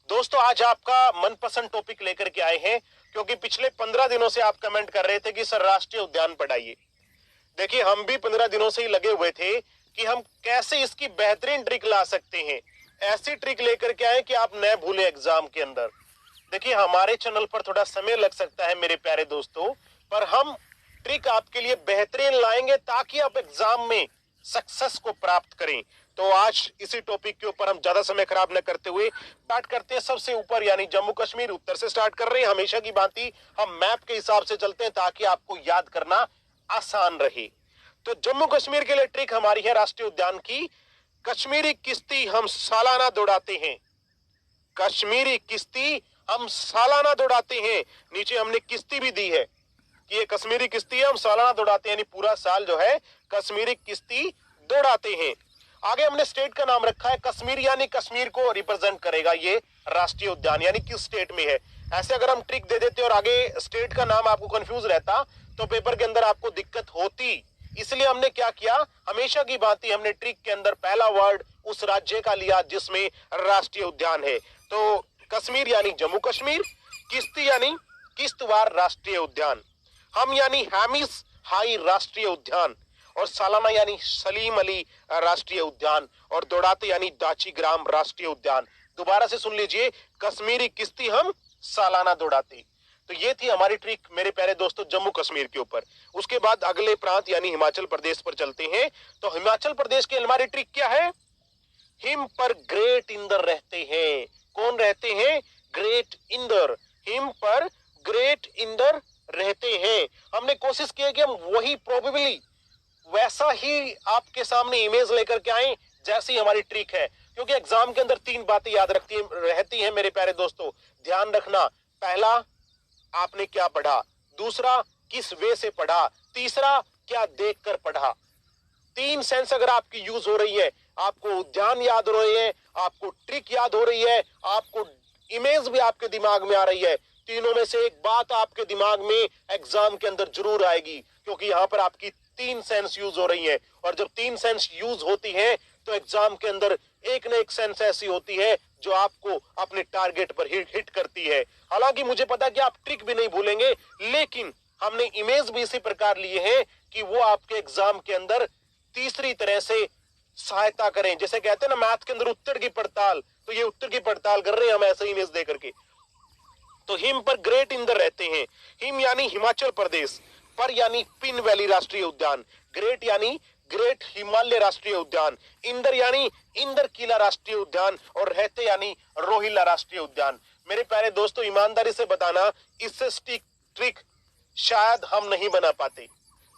दोस्तों आज आपका मनपसंद टॉपिक लेकर के आए हैं, क्योंकि पिछले 15 दिनों से आप कमेंट कर रहे थे कि सर राष्ट्रीय उद्यान पढ़ाइए। देखिए हम भी 15 दिनों से ही लगे हुए थे कि हम कैसे इसकी बेहतरीन ट्रिक ला सकते हैं, ऐसी ट्रिक लेकर के आए कि आप न भूले एग्जाम के अंदर। देखिए हमारे चैनल पर थोड़ा समय लग सकता है मेरे प्यारे दोस्तों, पर हम ट्रिक आपके लिए बेहतरीन लाएंगे ताकि आप एग्जाम में सक्सेस को प्राप्त करें। तो आज इसी टॉपिक के ऊपर हम ज्यादा समय खराब न करते हुए स्टार्ट करते हैं सबसे ऊपर, यानी जम्मू कश्मीर। उत्तर से स्टार्ट कर रहे हैं, हमेशा की भांति हम मैप के हिसाब से चलते हैं ताकि आपको याद करना आसान रहे। तो जम्मू कश्मीर के लिए ट्रिक हमारी है राष्ट्रीय उद्यान की, कश्मीरी किश्ती हम सालाना दौड़ाते हैं। कश्मीरी किश्ती हम सालाना दौड़ाते हैं। नीचे हमने किश्ती भी दी है कि ये कश्मीरी किश्ती है, हम सालाना दौड़ाते हैं, यानी पूरा साल जो है कश्मीरी किश्ती दौड़ाते हैं। आगे हमने स्टेट का नाम रखा है कश्मीर, यानी कश्मीर को रिप्रेजेंट करेगा ये राष्ट्रीय उद्यान, यानी किस स्टेट में है। ऐसे अगर हम ट्रिक दे देते और आगे स्टेट का नाम आपको कंफ्यूज रहता तो पेपर के अंदर आपको दिक्कत होती। इसलिए हमने क्या किया, हमेशा की भांति हमने ट्रिक के अंदर पहला वर्ड उस राज्य का लिया जिसमें राष्ट्रीय उद्यान है। तो कश्मीर यानी जम्मू कश्मीर, किश्ती यानी किश्तवाड़ राष्ट्रीय उद्यान, हम यानी हैमिस हाई राष्ट्रीय उद्यान, और सालाना यानी सलीम अली राष्ट्रीय उद्यान, और दौड़ाते यानी दाची ग्राम राष्ट्रीय उद्यान। दोबारा से सुन लीजिए, कश्मीरी किश्ती हम सालाना दौड़ाते। तो ये थी हमारी ट्रिक मेरे प्यारे दोस्तों जम्मू कश्मीर के ऊपर। उसके बाद अगले प्रांत यानी हिमाचल प्रदेश पर चलते हैं। तो हिमाचल प्रदेश की हमारी ट्रिक क्या है, हिम पर ग्रेट इंदर रहते हैं। कौन रहते हैं, ग्रेट इंदर, हिम पर ग्रेट इंदर रहते हैं। हमने कोशिश की है कि हम वही प्रोबेबली वैसा ही आपके सामने इमेज लेकर के आए जैसी हमारी ट्रिक है, क्योंकि एग्जाम के अंदर 3 बातें याद रहती हैं मेरे प्यारे दोस्तों, ध्यान रखना। पहला, आपने क्या पढ़ा, दूसरा किस वे से पढ़ा, तीसरा क्या देखकर पढ़ा। 3 सेंस अगर आपकी यूज हो रही है, आपको उद्यान याद हो रही है, आपको ट्रिक याद हो रही है, आपको इमेज भी आपके दिमाग में आ रही है, तीनों में से एक बात आपके दिमाग में एग्जाम के अंदर जरूर आएगी, क्योंकि यहां पर आपकी 3 सेंस यूज हो रही है। और जब 3 सेंस यूज होती है तो एग्जाम के अंदर एक न एक सेंस ऐसी होती है जो आपको अपने टारगेट पर हिट करती है। हालांकि मुझे पता है कि आप ट्रिक भी नहीं भूलेंगे, लेकिन हमने इमेज भी इसी प्रकार लिए हैं कि वो आपके एग्जाम के अंदर तीसरी तरह से सहायता करें। जैसे कहते हैं ना मैथ के अंदर उत्तर की पड़ताल, तो ये उत्तर की पड़ताल कर रहे हैं हम ऐसे इमेज दे करके। तो हिम पर ग्रेट इंदर रहते हैं, हिम यानी हिमाचल प्रदेश, पर यानी पिन वैली राष्ट्रीय उद्यान, ग्रेट यानी ग्रेट हिमालय राष्ट्रीय उद्यान, इंदर यानी इंदर किला राष्ट्रीय उद्यान, और रहते यानी रोहिल्ला राष्ट्रीय उद्यान। मेरे प्यारे दोस्तों ईमानदारी से बताना, इससे ट्रिक शायद हम नहीं बना पाते,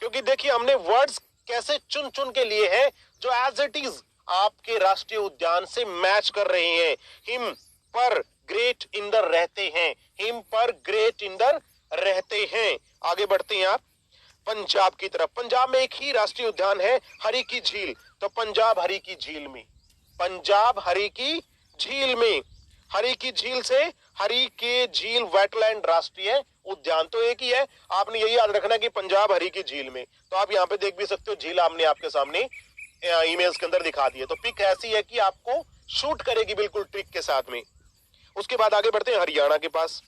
क्योंकि देखिए हमने वर्ड्स कैसे चुन चुन के लिए हैं जो एज इट इज आपके राष्ट्रीय उद्यान से मैच कर रहे हैं। हिम पर ग्रेट इंदर रहते हैं, हिम पर ग्रेट इंदर रहते हैं। आगे बढ़ते हैं आप पंजाब की तरफ। पंजाब में एक ही राष्ट्रीय उद्यान है, हरी की झील। तो पंजाब हरी की झील में, पंजाब हरी की झील में, हरी की झील से हरी के झील वेटलैंड राष्ट्रीय उद्यान तो एक ही है। आपने यही याद रखना कि पंजाब हरी की झील में। तो आप यहाँ पे देख भी सकते हो, झील हमने आपके सामने इमेज के अंदर दिखा दी है। तो पिक ऐसी है कि आपको शूट करेगी बिल्कुल ट्रिक के साथ में। उसके बाद आगे बढ़ते हैं हरियाणा के पास।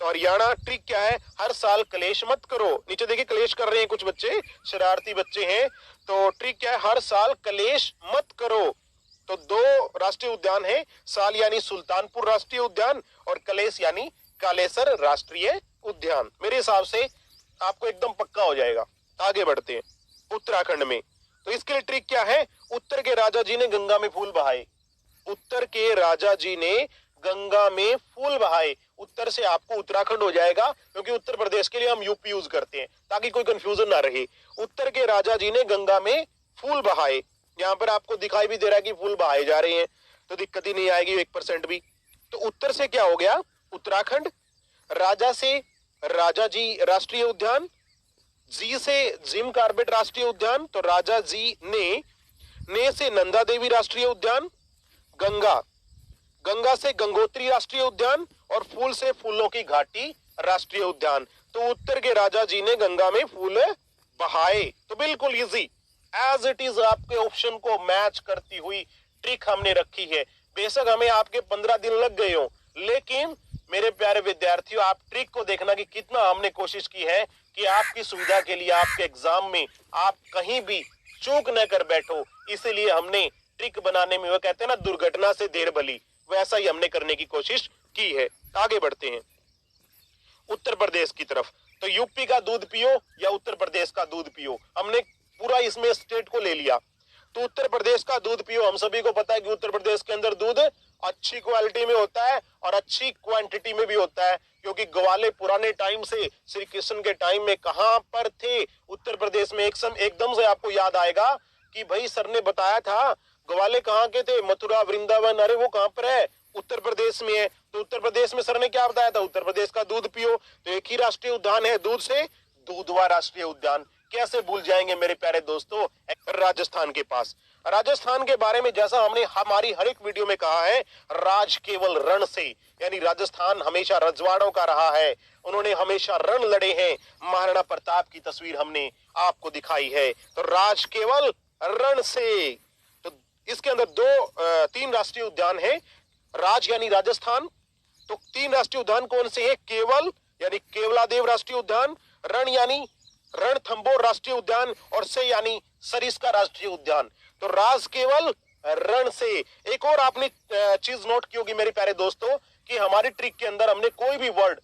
तो हरियाणा ट्रिक क्या है, हर साल कलेश मत करो। नीचे देखिए कलेश कर रहे हैं कुछ बच्चे, शरारती बच्चे हैं। तो ट्रिक क्या है, हर साल कलेश मत करो। तो 2 राष्ट्रीय उद्यान है, साल यानी सुल्तानपुर राष्ट्रीय उद्यान, और कलेश यानी कालेसर राष्ट्रीय उद्यान। मेरे हिसाब से आपको एकदम पक्का हो जाएगा। आगे बढ़ते हैं उत्तराखंड में। तो इसके लिए ट्रिक क्या है, उत्तर के राजा जी ने गंगा में फूल बहाए, उत्तर के राजा जी ने गंगा में फूल बहाए। उत्तर से आपको उत्तराखंड हो जाएगा, क्योंकि उत्तर प्रदेश के लिए हम यूपी यूज करते हैं ताकि कोई कंफ्यूजन ना रहे। उत्तर के राजा जी ने गंगा में फूल बहाए, यहाँ पर आपको दिखाई भी दे रहा है कि फूल बहाए जा रहे हैं, तो दिक्कत ही नहीं आएगी 1% भी। तो उत्तर से क्या हो गया, उत्तराखंड, राजा से राजा जी राष्ट्रीय उद्यान, जी से जिम कार्बेट राष्ट्रीय उद्यान, तो राजा जी ने से नंदा देवी राष्ट्रीय उद्यान, गंगा, गंगा से गंगोत्री राष्ट्रीय उद्यान, और फूल से फूलों की घाटी राष्ट्रीय उद्यान। तो उत्तर के राजा जी ने गंगा में फूल बहाए। तो बिल्कुल इजी एज इट इज आपके ऑप्शन को मैच करती हुई ट्रिक हमने रखी है। बेशक हमें आपके 15 दिन लग गए हो, लेकिन मेरे प्यारे विद्यार्थियों, आप ट्रिक को देखना कि कितना हमने कोशिश की है कि आपकी सुविधा के लिए आपके एग्जाम में आप कहीं भी चूक न कर बैठो। इसीलिए हमने ट्रिक बनाने में, वो कहते हैं ना, दुर्घटना से देर भली, वैसा ही हमने करने की कोशिश की है। आगे बढ़ते हैं उत्तर प्रदेश की तरफ। तो यूपी का दूध पियो या उत्तर प्रदेश का दूध पियो, हमने पूरा इसमें स्टेट को ले लिया। तो उत्तर प्रदेश का दूध पियो, हम सभी को पता है कि उत्तर प्रदेश के अंदर दूध अच्छी क्वालिटी में होता है और अच्छी क्वांटिटी में भी होता है, क्योंकि ग्वाले पुराने टाइम से, श्री कृष्ण के टाइम में कहां पर थे? उत्तर प्रदेश में। एकदम से आपको याद आएगा कि भाई सर ने बताया था ग्वाले कहाँ के थे? मथुरा, वृंदावन। अरे वो कहां पर है? उत्तर प्रदेश में है। तो उत्तर प्रदेश में सर ने क्या बताया था? उत्तर प्रदेश का दूध पियो। तो एक ही राष्ट्रीय उद्यान है दूध से, दूधवा राष्ट्रीय उद्यान। कैसे भूल जाएंगे मेरे प्यारे दोस्तों? राजस्थान के पास। राजस्थान के बारे में जैसा हमने हमारी हर एक वीडियो में कहा है, राज केवल रण से, यानी राजस्थान हमेशा रजवाड़ों का रहा है, उन्होंने हमेशा रण लड़े हैं। महाराणा प्रताप की तस्वीर हमने आपको दिखाई है। तो राज केवल रण से। तो इसके अंदर तीन राष्ट्रीय उद्यान है। राज यानी राजस्थान, तो तीन राष्ट्रीय उद्यान कौन से हैं? केवल यानी केवलादेव राष्ट्रीय उद्यान, रण यानी रणथंबोर राष्ट्रीय उद्यान, और से यानी सरिस्का राष्ट्रीय उद्यान। तो राज केवल रण से। एक और आपने चीज नोट की होगी मेरे प्यारे दोस्तों, कि हमारी ट्रिक के अंदर हमने कोई भी वर्ड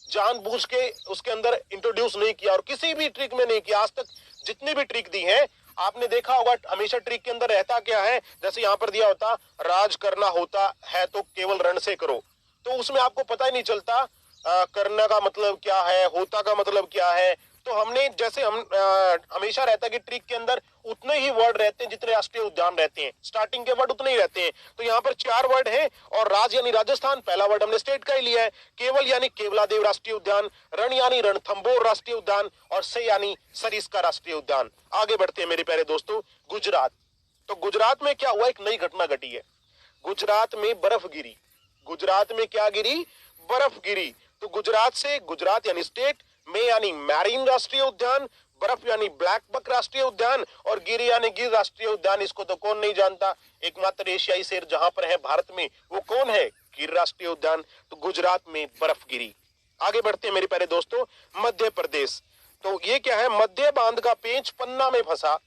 जानबूझ के उसके अंदर इंट्रोड्यूस नहीं किया, और किसी भी ट्रिक में नहीं किया। आज तक जितनी भी ट्रिक दी है, आपने देखा होगा हमेशा ट्रिक के अंदर रहता क्या है? जैसे यहां पर दिया होता, राज करना होता है तो केवल रण से करो, तो उसमें आपको पता ही नहीं चलता करना का मतलब क्या है, होता का मतलब क्या है। तो हमने जैसे हमेशा रहता है कि ट्रिक के अंदर उतने ही वर्ड रहते हैं जितने राष्ट्रीय उद्यान रहते हैं, स्टार्टिंग के वर्ड उतने ही रहते हैं। तो यहाँ पर 4 वर्ड हैं, और राज यानी राजस्थान, पहला वर्ड हमने स्टेट का ही लिया है। केवल यानी केवलादेव राष्ट्रीय उद्यान, रण यानी रणथंबोर राष्ट्रीय उद्यान, और से यानी सरिस्का राष्ट्रीय उद्यान। आगे बढ़ते हैं मेरे प्यारे दोस्तों, गुजरात। तो गुजरात में क्या हुआ? एक नई घटना घटी है। गुजरात में बर्फ गिरी। गुजरात में क्या गिरी? बर्फ गिरी। तो गुजरात से, गुजरात यानी स्टेट, में यानी मैरीन राष्ट्रीय उद्यान, बर्फ यानी ब्लैक बक राष्ट्रीय उद्यान, और गिर यानी गिर राष्ट्रीय उद्यान। इसको तो कौन नहीं जानता? एकमात्र एशियाई शेर जहां पर है भारत में, वो कौन है? गिर राष्ट्रीय उद्यान। तो गुजरात में बर्फ गिरी। आगे बढ़ते हैं मेरे प्यारे दोस्तों, मध्य प्रदेश। तो ये क्या है? मध्य बांध का पेंच पन्ना में फंसा।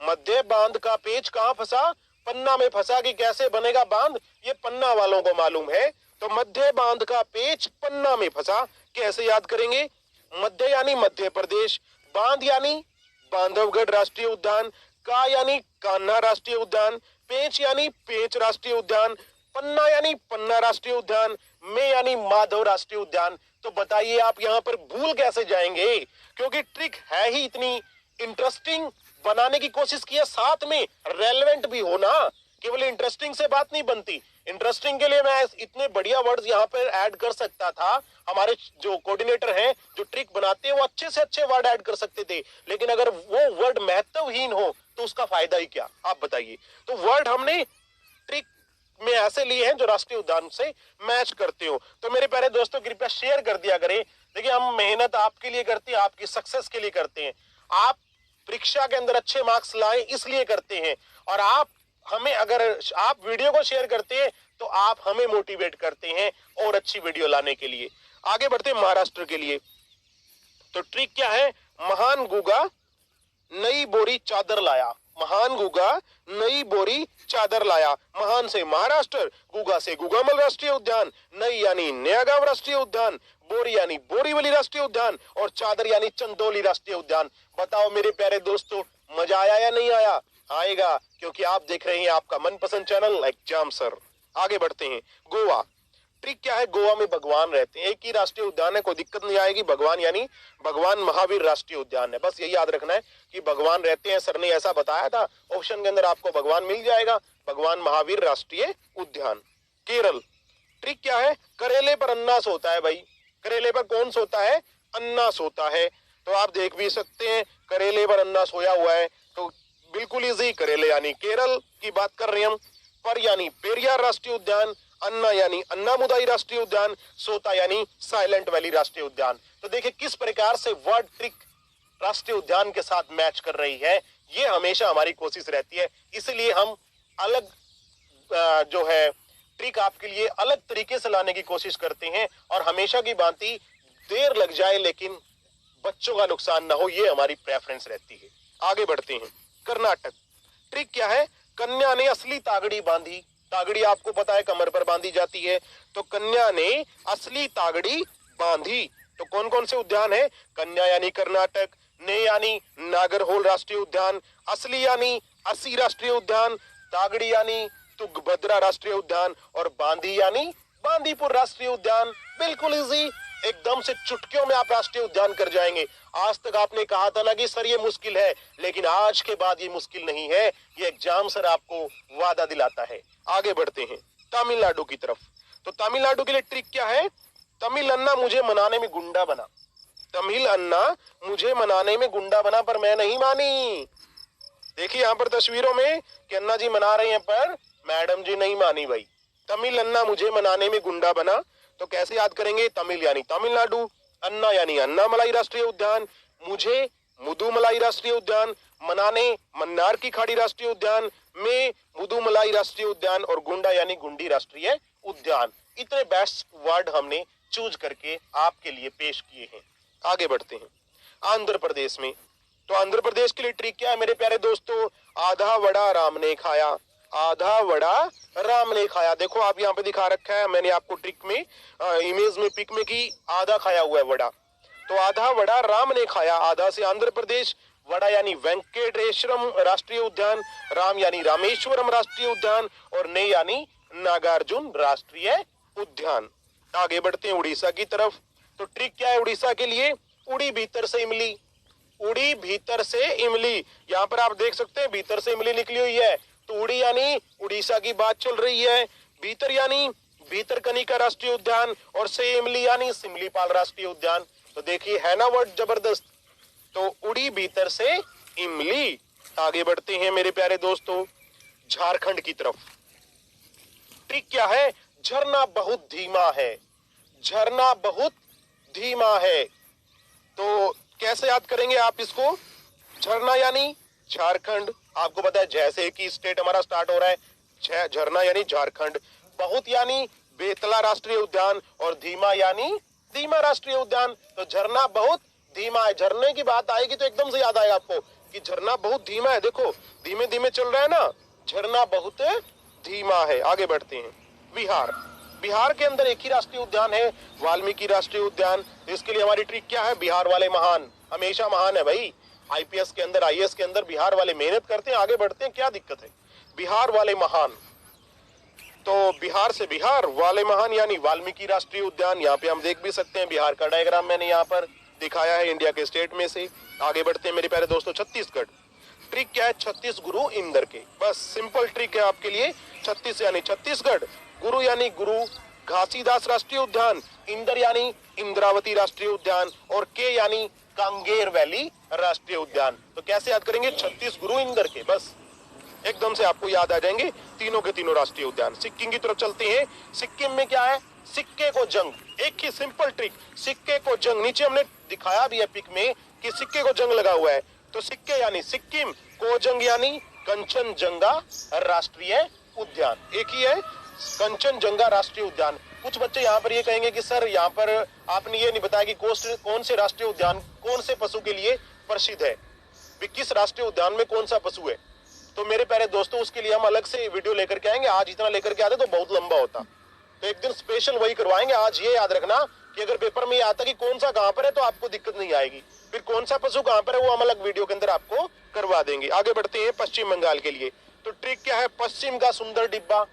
मध्य बांध का पेंच कहां फंसा? पन्ना में फंसा। कि कैसे बनेगा बांध, ये पन्ना वालों को मालूम है। तो मध्य बांध का पेंच पन्ना में फंसा। कैसे याद करेंगे? मध्य यानी मध्य प्रदेश, बांध यानी बांधवगढ़ राष्ट्रीय उद्यान, का यानी कान्हा राष्ट्रीय उद्यान, पेंच यानी पेंच राष्ट्रीय उद्यान, पन्ना यानी पन्ना राष्ट्रीय उद्यान, में यानी माधव राष्ट्रीय उद्यान। तो बताइए आप यहाँ पर भूल कैसे जाएंगे? क्योंकि ट्रिक है ही इतनी इंटरेस्टिंग, बनाने की कोशिश की है, साथ में रेलेवेंट भी होना। केवल इंटरेस्टिंग से बात नहीं बनती। इंटरेस्टिंग के लिए मैं इतने बढ़िया वर्ड्स यहाँ पर ऐड कर सकता था। हमारे जो कोऑर्डिनेटर हैं, जो ट्रिक बनाते हैं, वो अच्छे से अच्छे वर्ड ऐड कर सकते थे, लेकिन अगर वो वर्ड महत्वहीन हो तो उसका फायदा ही क्या? आप बताइए। तो वर्ड हमने ट्रिक में ऐसे लिए हैं जो राष्ट्रीय उद्यान से मैच करते हो। तो मेरे प्यारे दोस्तों, कृपया शेयर कर दिया करें। देखिए, हम मेहनत आपके लिए करते हैं, आपकी सक्सेस के लिए करते हैं। आप परीक्षा के अंदर अच्छे मार्क्स लाएं इसलिए करते हैं, और आप हमें, अगर आप वीडियो को शेयर करते हैं तो आप हमें मोटिवेट करते हैं और अच्छी वीडियो लाने के लिए। आगे बढ़ते हैं महाराष्ट्र के लिए। तो ट्रिक क्या है? महान गुगा नई बोरी चादर लाया। महान गुगा नई बोरी चादर लाया। महान से महाराष्ट्र, गुगा से गुगामल राष्ट्रीय उद्यान, नई यानी नयागांव राष्ट्रीय उद्यान, बोरी यानी बोरीवली राष्ट्रीय उद्यान, और चादर यानी चंदौली राष्ट्रीय उद्यान। बताओ मेरे प्यारे दोस्तों, मजा आया या नहीं आया? आएगा, क्योंकि आप देख रहे हैं आपका मनपसंद चैनल एग्जाम सर। आगे बढ़ते हैं, गोवा। ट्रिक क्या है? गोवा में भगवान रहते हैं। एक ही राष्ट्रीय उद्यान है, कोई दिक्कत नहीं आएगी। भगवान यानी भगवान महावीर राष्ट्रीय उद्यान है। बस यही याद रखना है कि भगवान रहते हैं। सर ने ऐसा बताया था, ऑप्शन के अंदर आपको भगवान मिल जाएगा। भगवान महावीर राष्ट्रीय उद्यान। केरल। ट्रिक क्या है? करेले पर अन्ना सोता है। भाई, करेले पर कौन सोता है? अन्ना सोता है। तो आप देख भी सकते हैं, करेले पर अन्ना सोया हुआ है। तो बिल्कुल इजी, करेले यानी केरल की बात कर रहे हैं हम। पर यानी पेरियार राष्ट्रीय उद्यान, अन्ना यानी अन्नामुदाई राष्ट्रीय उद्यान, सोता यानी साइलेंट वैली राष्ट्रीय उद्यान। तो देखिए किस प्रकार से वर्ड ट्रिक राष्ट्रीय उद्यान के साथ मैच कर रही है। ये हमेशा हमारी कोशिश रहती है, इसलिए हम अलग जो है ट्रिक आपके लिए अलग तरीके से लाने की कोशिश करते हैं और हमेशा की भांति देर लग जाए लेकिन बच्चों का नुकसान ना हो, ये हमारी प्रेफरेंस रहती है। आगे बढ़ते हैं। कर्नाटक ट्रिक क्या है? कन्या ने असली तागड़ी बांधी। तागड़ी आपको पता है कमर पर बांधी जाती है, तो कन्या ने असली तागड़ी बांधी। तो कौन कौन से उद्यान है? कन्या यानी कर्नाटक, ने यानी नागरहोल राष्ट्रीय उद्यान, असली यानी अस्सी राष्ट्रीय उद्यान, तागड़ी यानी तुंगभद्रा राष्ट्रीय उद्यान और बांदी यानी बांदीपुर राष्ट्रीय उद्यान। बिल्कुल इजी, एकदम से चुटकियों में आप राष्ट्रीय उद्यान कर जाएंगे। आज तक आपने कहा था ना कि सर ये मुश्किल है, लेकिन आज के बाद ये मुश्किल नहीं है, ये एग्जाम सर आपको वादा दिलाता है। आगे बढ़ते हैं तमिलनाडु की तरफ। तो तमिलनाडु के लिए ट्रिक क्या है? तमिल अन्ना मुझे मनाने में गुंडा बना। तमिल अन्ना मुझे मनाने में गुंडा बना, पर मैं नहीं मानी। देखिए यहां पर तस्वीरों में कि अन्ना जी मना रहे हैं, पर मैडम जी नहीं मानी भाई। तमिल अन्ना मुझे मनाने में गुंडा बना, तो कैसे याद करेंगे? तमिल यानी तमिलनाडु, अन्ना यानी अन्नामलाई राष्ट्रीय उद्यान, मुझे मुदुमलाई राष्ट्रीय उद्यान, मनाने मन्नार की खाड़ी राष्ट्रीय उद्यान, में मुदुमलाई राष्ट्रीय उद्यान और गुंडा यानी गुंडी राष्ट्रीय उद्यान। इतने बेस्ट वर्ड हमने चूज करके आपके लिए पेश किए हैं। आगे बढ़ते हैं आंध्र प्रदेश में। तो आंध्र प्रदेश के लिए ट्रिक क्या है मेरे प्यारे दोस्तों? आधा वड़ा राम ने खाया। आधा वड़ा राम ने खाया। देखो आप यहाँ पे दिखा रखा है, मैंने आपको ट्रिक में इमेज में पिक में की आधा खाया हुआ है वड़ा। तो आधा वड़ा राम ने खाया। आधा से आंध्र प्रदेश, वड़ा यानी वेंकटेश्वरम राष्ट्रीय उद्यान, राम यानी रामेश्वरम राष्ट्रीय उद्यान और ने यानी नागार्जुन राष्ट्रीय उद्यान। आगे बढ़ते हैं उड़ीसा की तरफ। तो ट्रिक क्या है उड़ीसा के लिए? उड़ी भीतर से इमली। उड़ी भीतर से इमली, यहाँ पर आप देख सकते हैं भीतर से इमली निकली हुई है। तो उड़ी यानी उड़ीसा की बात चल रही है, भीतर यानी भीतरकनिका राष्ट्रीय उद्यान और से इमली यानी सिमलीपाल राष्ट्रीय उद्यान। तो देखिए है ना वर्ड जबरदस्त। तो उड़ी भीतर से इमली। आगे बढ़ते हैं मेरे प्यारे दोस्तों झारखंड की तरफ। ट्रिक क्या है? झरना बहुत धीमा है। झरना बहुत धीमा है। तो कैसे याद करेंगे आप इसको? झरना यानी झारखंड, आपको पता है जैसे कि स्टेट हमारा स्टार्ट हो रहा है, झरना यानी झारखंड, बहुत यानी बेतला राष्ट्रीय उद्यान और धीमा यानी धीमा राष्ट्रीय उद्यान। तो झरना बहुत धीमा है। झरने की बात आएगी तो एकदम से याद आएगा आपको कि झरना बहुत धीमा है। देखो धीमे धीमे चल रहा है ना, झरना बहुत धीमा है। आगे बढ़ते हैं बिहार। बिहार के अंदर एक ही राष्ट्रीय उद्यान है, वाल्मीकि राष्ट्रीय उद्यान। इसके लिए हमारी ट्रिक क्या है? बिहार वाले महान, हमेशा महान है भाई। आईपीएस के अंदर, आईएएस के अंदर बिहार वाले मेहनत करते हैं। आगे बढ़ते हैं, क्या दिक्कत है? बिहार वाले महान। तो बिहार से बिहार वाले महान यानी वाल्मीकि राष्ट्रीय उद्यान। यहाँ पे हम देख भी सकते हैं बिहार का डायग्राम मैंने यहाँ पर दिखाया है इंडिया के स्टेट में से। आगे बढ़ते हैं मेरे प्यारे दोस्तों छत्तीसगढ़। ट्रिक क्या है? 36 गुरु इंदर के। बस सिंपल ट्रिक है आपके लिए। 36 यानी छत्तीसगढ़, गुरु यानी गुरु घासीदास राष्ट्रीय उद्यान, इंदर यानी इंद्रावती राष्ट्रीय उद्यान और के यानी कांगेर वैली राष्ट्रीय उद्यान। तो कैसे याद करेंगे? 36 गुरु इंदर के। बस एकदम से आपको याद आ जाएंगे तीनों के तीनों राष्ट्रीय उद्यान। सिक्किम की तरफ चलते हैं। सिक्किम में क्या है? सिक्के को जंग। एक ही सिंपल ट्रिक, सिक्के को जंग। नीचे हमने दिखाया भी है पिक में कि सिक्के को जंग लगा हुआ है। तो सिक्के यानी सिक्किम, को जंग यानी कंचनजंगा राष्ट्रीय उद्यान। एक ही है कंचनजंगा राष्ट्रीय उद्यान। कुछ बच्चे यहाँ पर ये कहेंगे कि सर यहाँ पर आपने ये नहीं बताया कि कौन से राष्ट्रीय उद्यान कौन से पशु के लिए प्रसिद्ध है, किस राष्ट्रीय उद्यान में कौन सा पशु है। तो मेरे प्यारे दोस्तों उसके लिए हम अलग से वीडियो लेकर के आएंगे। आज इतना लेकर के आते तो बहुत लंबा होता, तो एक दिन स्पेशल वही करवाएंगे। आज ये याद रखना कि अगर पेपर में आता कि कौन सा कहां पर है तो आपको दिक्कत नहीं आएगी। फिर कौन सा पशु कहां पर है वो हम अलग वीडियो के अंदर आपको करवा देंगे। आगे बढ़ते हैं पश्चिम बंगाल के लिए। तो ट्रिक क्या है? पश्चिम का सुंदर डिब्बा।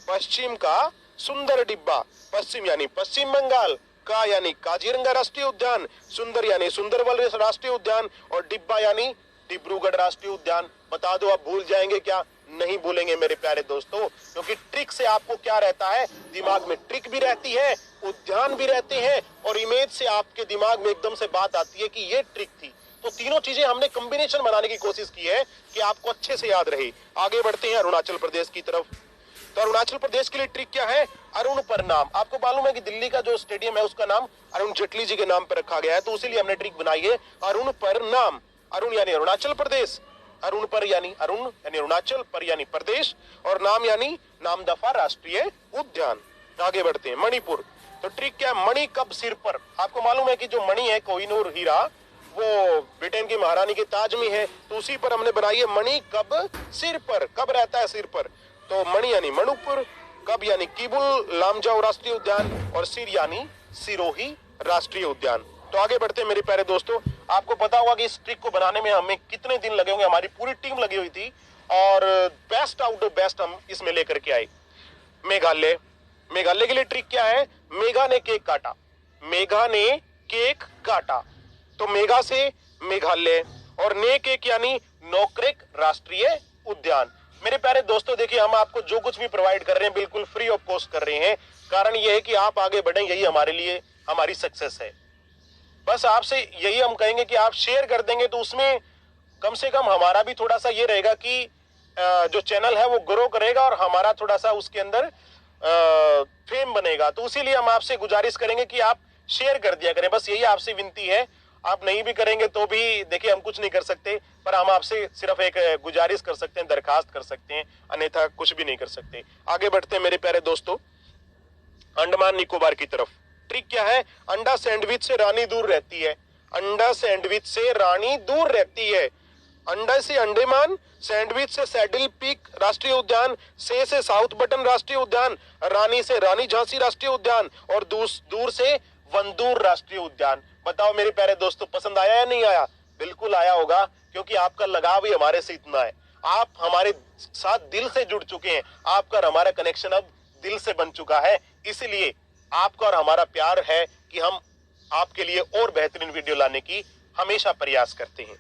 पश्चिम का सुंदर डिब्बा। पश्चिम यानी पश्चिम बंगाल, का यानी काजीरंगा राष्ट्रीय उद्यान, सुंदर यानी सुंदरबन राष्ट्रीय उद्यान और डिब्बा यानी डिब्रूगढ़ राष्ट्रीय उद्यान। बता दो आप भूल जाएंगे क्या? नहीं भूलेंगे मेरे प्यारे दोस्तों, क्योंकि ट्रिक से आपको क्या रहता है? दिमाग में ट्रिक भी रहती है, उद्यान भी रहते हैं और इमेज से आपके दिमाग में एकदम से बात आती है कि ये ट्रिक थी। तो तीनों चीजें हमने कॉम्बिनेशन बनाने की कोशिश की है कि आपको अच्छे से याद रहे। आगे बढ़ते हैं अरुणाचल प्रदेश की तरफ। तो अरुणाचल प्रदेश के लिए ट्रिक क्या है? अरुण पर नाम। आपको मालूम है कि दिल्ली का जो स्टेडियम है उसका नाम अरुण जेटली जी के नाम पर रखा गया है, तो इसीलिए हमने ट्रिक बनाई है अरुण पर नाम। अरुण यानी अरुणाचल प्रदेश, अरुण पर यानी अरुण यानी अरुणाचल, पर यानी प्रदेश, और नाम यानी नामदफा राष्ट्रीय उद्यान। आगे बढ़ते हैं, मणिपुर। तो ट्रिक क्या है, मणि कब सिर पर? आपको मालूम है कि जो मणि है, कोहिनूर हीरा, वो ब्रिटेन की महारानी के ताज में है, तो उसी पर हमने बनाई है मणि कब सिर पर, कब रहता है सिर पर। तो मणि यानी मणिपुर, कब यानी किबुल लामजाओ राष्ट्रीय उद्यान, और सिर यानी सिरोही राष्ट्रीय उद्यान। तो आगे बढ़ते हैं मेरे प्यारे दोस्तों। आपको पता होगा कि इस ट्रिक को बनाने में हमें कितने दिन लगे होंगे, हमारी पूरी टीम लगी हुई थी, और बेस्ट आउट ऑफ बेस्ट हम इसमें लेकर के आए। मेघालय। मेघालय के लिए ट्रिक क्या है, मेघा ने केक काटा, मेघा ने केक काटा, तो मेघा से मेघालय, और ने केक यानी नोकरेक राष्ट्रीय उद्यान। मेरे प्यारे दोस्तों देखिए, हम आपको जो कुछ भी प्रोवाइड कर रहे हैं बिल्कुल फ्री ऑफ कॉस्ट कर रहे हैं। कारण यह है कि आप आगे बढ़ें, यही हमारे लिए हमारी सक्सेस है। बस आपसे यही हम कहेंगे कि आप शेयर कर देंगे तो उसमें कम से कम हमारा भी थोड़ा सा ये रहेगा कि जो चैनल है वो ग्रो करेगा, और हमारा थोड़ा सा उसके अंदर फेम बनेगा। तो इसीलिए हम आपसे गुजारिश करेंगे कि आप शेयर कर दिया करें, बस यही आपसे विनती है। आप नहीं भी करेंगे तो भी देखिए हम कुछ नहीं कर सकते, पर हम आपसे सिर्फ एक गुजारिश कर सकते हैं, दरखास्त कर सकते हैं, अन्यथा कुछ भी नहीं कर सकते। आगे बढ़ते हैं मेरे प्यारे दोस्तों, अंडमान निकोबार की तरफ। ट्रिक क्या है, अंडा सैंडविच से रानी दूर रहती है, अंडा सैंडविच से रानी दूर रहती है। अंडा से अंडमान, सैंडविच से सैडल पीक राष्ट्रीय उद्यान, से साउथ बटन राष्ट्रीय उद्यान, रानी से रानी झांसी राष्ट्रीय उद्यान, और दूर से वंदूर राष्ट्रीय उद्यान। बताओ मेरे प्यारे दोस्तों, पसंद आया या नहीं आया? बिल्कुल आया होगा, क्योंकि आपका लगाव ही हमारे से इतना है। आप हमारे साथ दिल से जुड़ चुके हैं, आपका और हमारा कनेक्शन अब दिल से बन चुका है। इसलिए आपका और हमारा प्यार है कि हम आपके लिए और बेहतरीन वीडियो लाने की हमेशा प्रयास करते हैं।